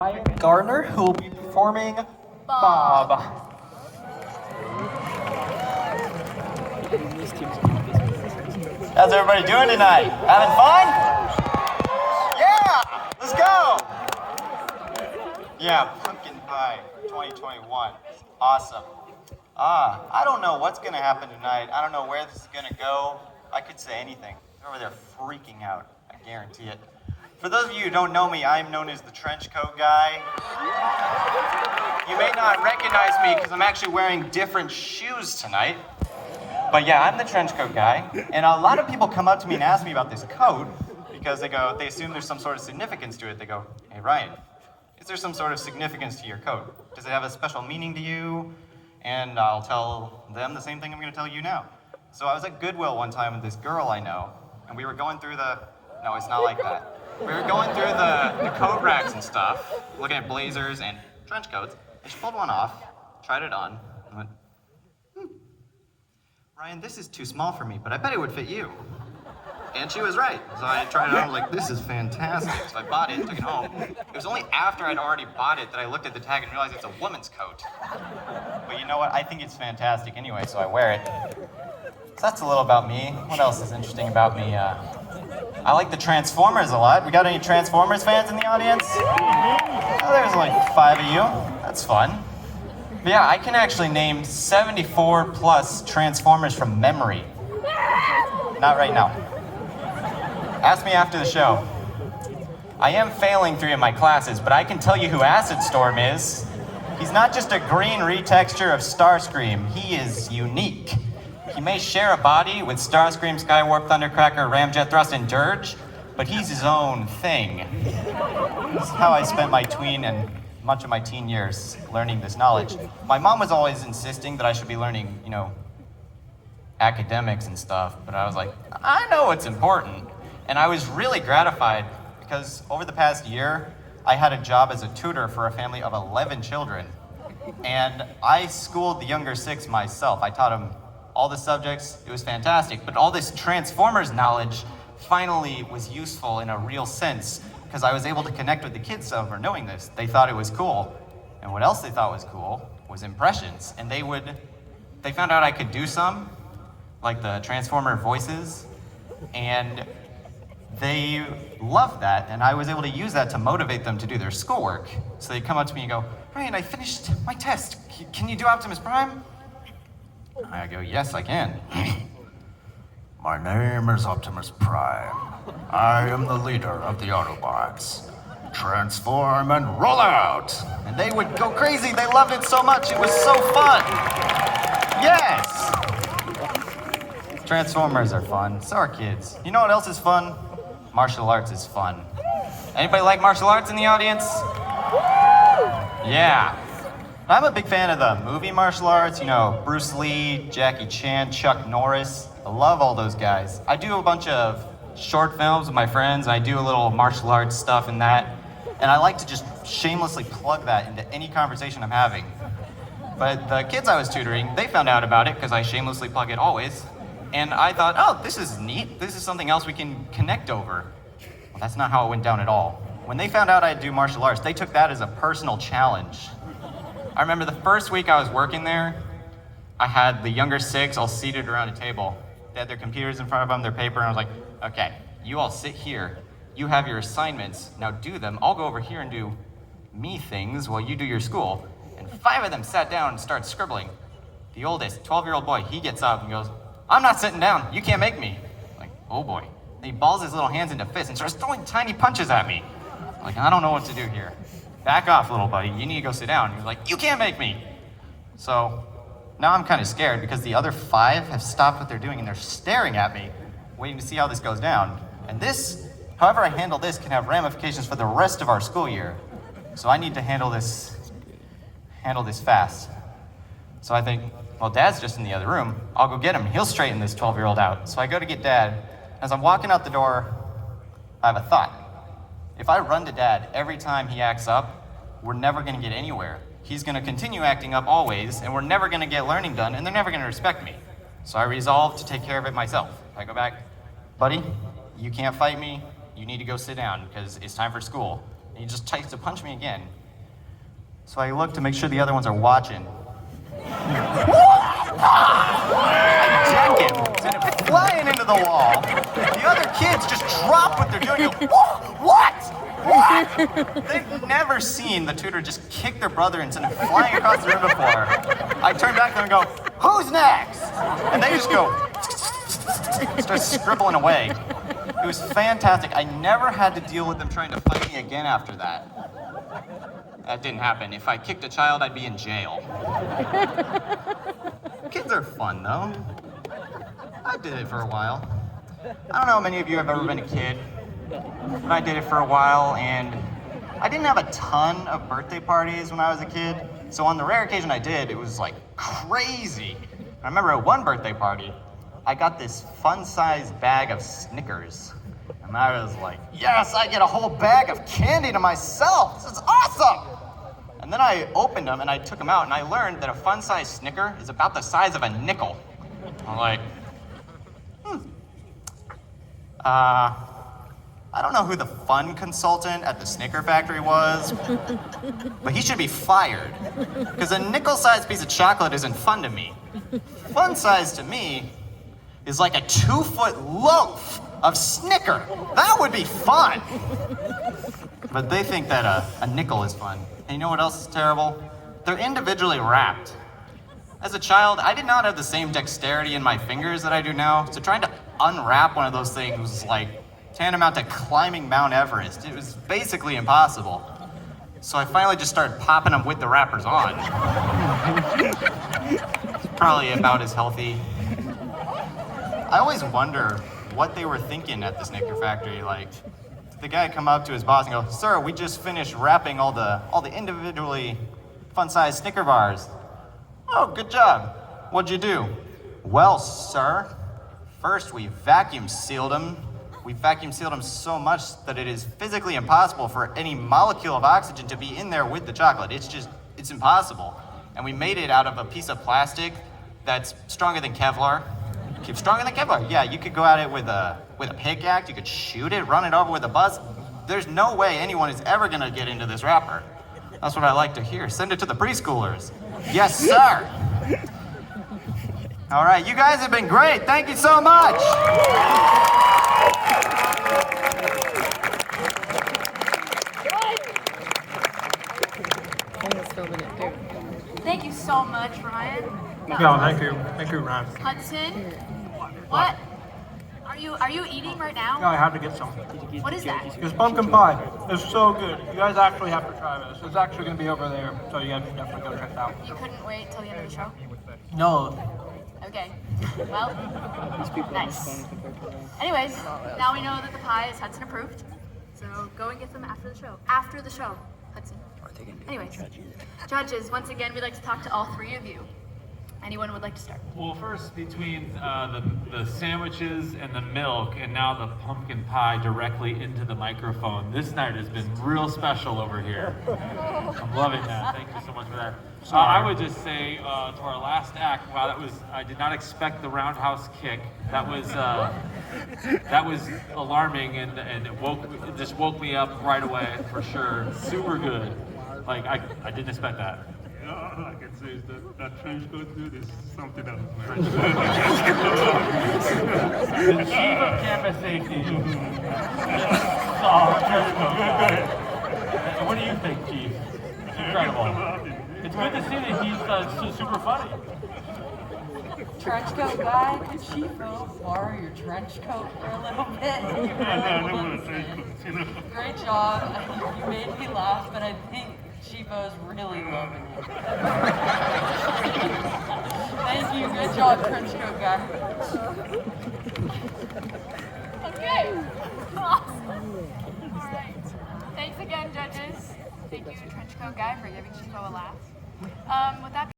Ryan Garner, who will be performing Bob. How's everybody doing tonight? Having fun? Yeah! Let's go! Yeah, Pumpkin Pie 2021. Awesome. I don't know what's gonna happen tonight. I don't know where this is gonna go. I could say anything. They're over there freaking out. I guarantee it. For those of you who don't know me, I am known as the trench coat guy. You may not recognize me because I'm actually wearing different shoes tonight. But yeah, I'm the trench coat guy. And a lot of people come up to me and ask me about this coat because they assume there's some sort of significance to it. They go, "Hey Ryan, is there some sort of significance to your coat? Does it have a special meaning to you?" And I'll tell them the same thing I'm gonna tell you now. So I was at Goodwill one time with this girl I know, and we were going through no, it's not like that. We were going through the coat racks and stuff, looking at blazers and trench coats, and she pulled one off, tried it on, and went, "Ryan, this is too small for me, but I bet it would fit you." And she was right. So I tried it on, I was like, "This is fantastic." So I bought it, took it home. It was only after I'd already bought it that I looked at the tag and realized it's a woman's coat. But you know what? I think it's fantastic anyway, so I wear it. So that's a little about me. What else is interesting about me? I like the Transformers a lot. We got any Transformers fans in the audience? Oh, there's like 5 of you. That's fun. But yeah, I can actually name 74 plus Transformers from memory. Not right now. Ask me after the show. I am failing 3 of my classes, but I can tell you who Acid Storm is. He's not just a green retexture of Starscream. He is unique. He may share a body with Starscream, Skywarp, Thundercracker, Ramjet Thrust, and Dirge, but he's his own thing. This is how I spent my tween and much of my teen years learning this knowledge. My mom was always insisting that I should be learning, academics and stuff, but I was like, I know what's important. And I was really gratified because over the past year, I had a job as a tutor for a family of 11 children. And I schooled the younger 6 myself. I taught them all the subjects. It was fantastic. But all this Transformers knowledge finally was useful in a real sense because I was able to connect with the kids over knowing this. They thought it was cool. And what else they thought was cool was impressions. And they found out I could do some, like the Transformer voices, and they loved that, and I was able to use that to motivate them to do their schoolwork. So they'd come up to me and go, "Ryan, I finished my test. Can you do Optimus Prime?" I go, "Yes, I can." "My name is Optimus Prime. I am the leader of the Autobots. Transform and roll out!" And they would go crazy. They loved it so much. It was so fun. Yes! Transformers are fun. So are kids. You know what else is fun? Martial arts is fun. Anybody like martial arts in the audience? Yeah. I'm a big fan of the movie martial arts, Bruce Lee, Jackie Chan, Chuck Norris. I love all those guys. I do a bunch of short films with my friends, and I do a little martial arts stuff in that. And I like to just shamelessly plug that into any conversation I'm having. But the kids I was tutoring, they found out about it because I shamelessly plug it always. And I thought, oh, this is neat. This is something else we can connect over. Well, that's not how it went down at all. When they found out I'd do martial arts, they took that as a personal challenge. I remember the first week I was working there, I had the younger 6 all seated around a table. They had their computers in front of them, their paper, and I was like, "Okay, you all sit here. You have your assignments. Now do them. I'll go over here and do me things while you do your school." And 5 of them sat down and started scribbling. The oldest, 12-year-old boy, he gets up and goes, "I'm not sitting down. You can't make me." Like, oh boy. And he balls his little hands into fists and starts throwing tiny punches at me. I'm like, I don't know what to do here. "Back off, little buddy. You need to go sit down." He's like, "You can't make me." So now I'm kind of scared because the other 5 have stopped what they're doing and they're staring at me, waiting to see how this goes down. And this, however I handle this, can have ramifications for the rest of our school year. So I need to handle this fast. So I think, well, Dad's just in the other room. I'll go get him. He'll straighten this 12-year-old out. So I go to get Dad. As I'm walking out the door, I have a thought. If I run to Dad every time he acts up, we're never going to get anywhere. He's going to continue acting up always, and we're never going to get learning done, and they're never going to respect me. So I resolve to take care of it myself. I go back, "Buddy, you can't fight me. You need to go sit down because it's time for school." And He just tries to punch me again. So I look to make sure the other ones are watching. I deck him, send him flying into the wall. The other kids just drop what they're doing and go, what? What? They've never seen the tutor just kick their brother and send him flying across the room before. I turn back to them and go, who's next? And they just go, start scribbling away. It was fantastic. I never had to deal with them trying to fight me again after that. That didn't happen. If I kicked a child, I'd be in jail. Kids are fun, though. I did it for a while. I don't know how many of you have ever been a kid, but I did it for a while, and I didn't have a ton of birthday parties when I was a kid, so on the rare occasion I did, it was like crazy. I remember at one birthday party, I got this fun-sized bag of Snickers. And I was like, yes, I get a whole bag of candy to myself. This is awesome. And then I opened them and I took them out and I learned that a fun-sized Snicker is about the size of a nickel. I'm like, I don't know who the fun consultant at the Snicker factory was, but he should be fired. Because a nickel-sized piece of chocolate isn't fun to me. Fun size to me is like a 2-foot loaf of Snicker. That would be fun. But they think that a nickel is fun. And you know what else is terrible? They're individually wrapped. As a child, I did not have the same dexterity in my fingers that I do now, so trying to unwrap one of those things was like tantamount to climbing Mount Everest. It was basically impossible. So I finally just started popping them with the wrappers on. It's probably about as healthy. I always wonder what they were thinking at the Snicker factory. Like, the guy come up to his boss and go, "Sir, we just finished wrapping all the individually fun-sized Snicker bars." "Oh, good job. What'd you do?" "Well, sir, first we vacuum sealed them. We vacuum sealed them so much that it is physically impossible for any molecule of oxygen to be in there with the chocolate. It's impossible. And we made it out of a piece of plastic that's stronger than Kevlar." Stronger than Kevlar? Yeah, you could go at it with a pickaxe, you could shoot it, run it over with a bus. There's no way anyone is ever gonna get into this wrapper. That's what I like to hear. Send it to the preschoolers. Yes, sir. All right, you guys have been great. Thank you so much. Thank you so much, Ryan. No, thank you. Thank you, Ryan. Hudson, what? Are you eating right Yeah, now? I have to get some. What is that? It's pumpkin pie. It's so good. You guys actually have to try this. It's actually going to be over there, so you guys should definitely go check it out. You couldn't wait till the end of the show? No. Okay. Well, nice. Anyways, now we know that the pie is Hudson approved. So go and get them after the show. After the show, Hudson. Anyways, judges, once again, we'd like to talk to all three of you. Anyone would like to start? Well, first, between the sandwiches and the milk, and now the pumpkin pie directly into the microphone, this night has been real special over here. I'm loving that. Thank you so much for that. I would just say to our last act, wow, I did not expect the roundhouse kick. That was alarming, and it just woke me up right away for sure. Super good. Like I didn't expect that. All I can say is that trench coat dude is something else, man. The chief of campus safety. What do you think, Chief? It's incredible. It's good to see that he's so super funny. Trench coat guy, could Chiefo borrow your trench coat for a little bit? I don't want to say clothes, you know. Great job. You made me laugh, but I think Chifo's really loving it. Thank you. Good job, trench coat guy. Okay. Awesome. All right. Thanks again, judges. Thank you, Trench Coat Guy, for giving Chico a laugh. With that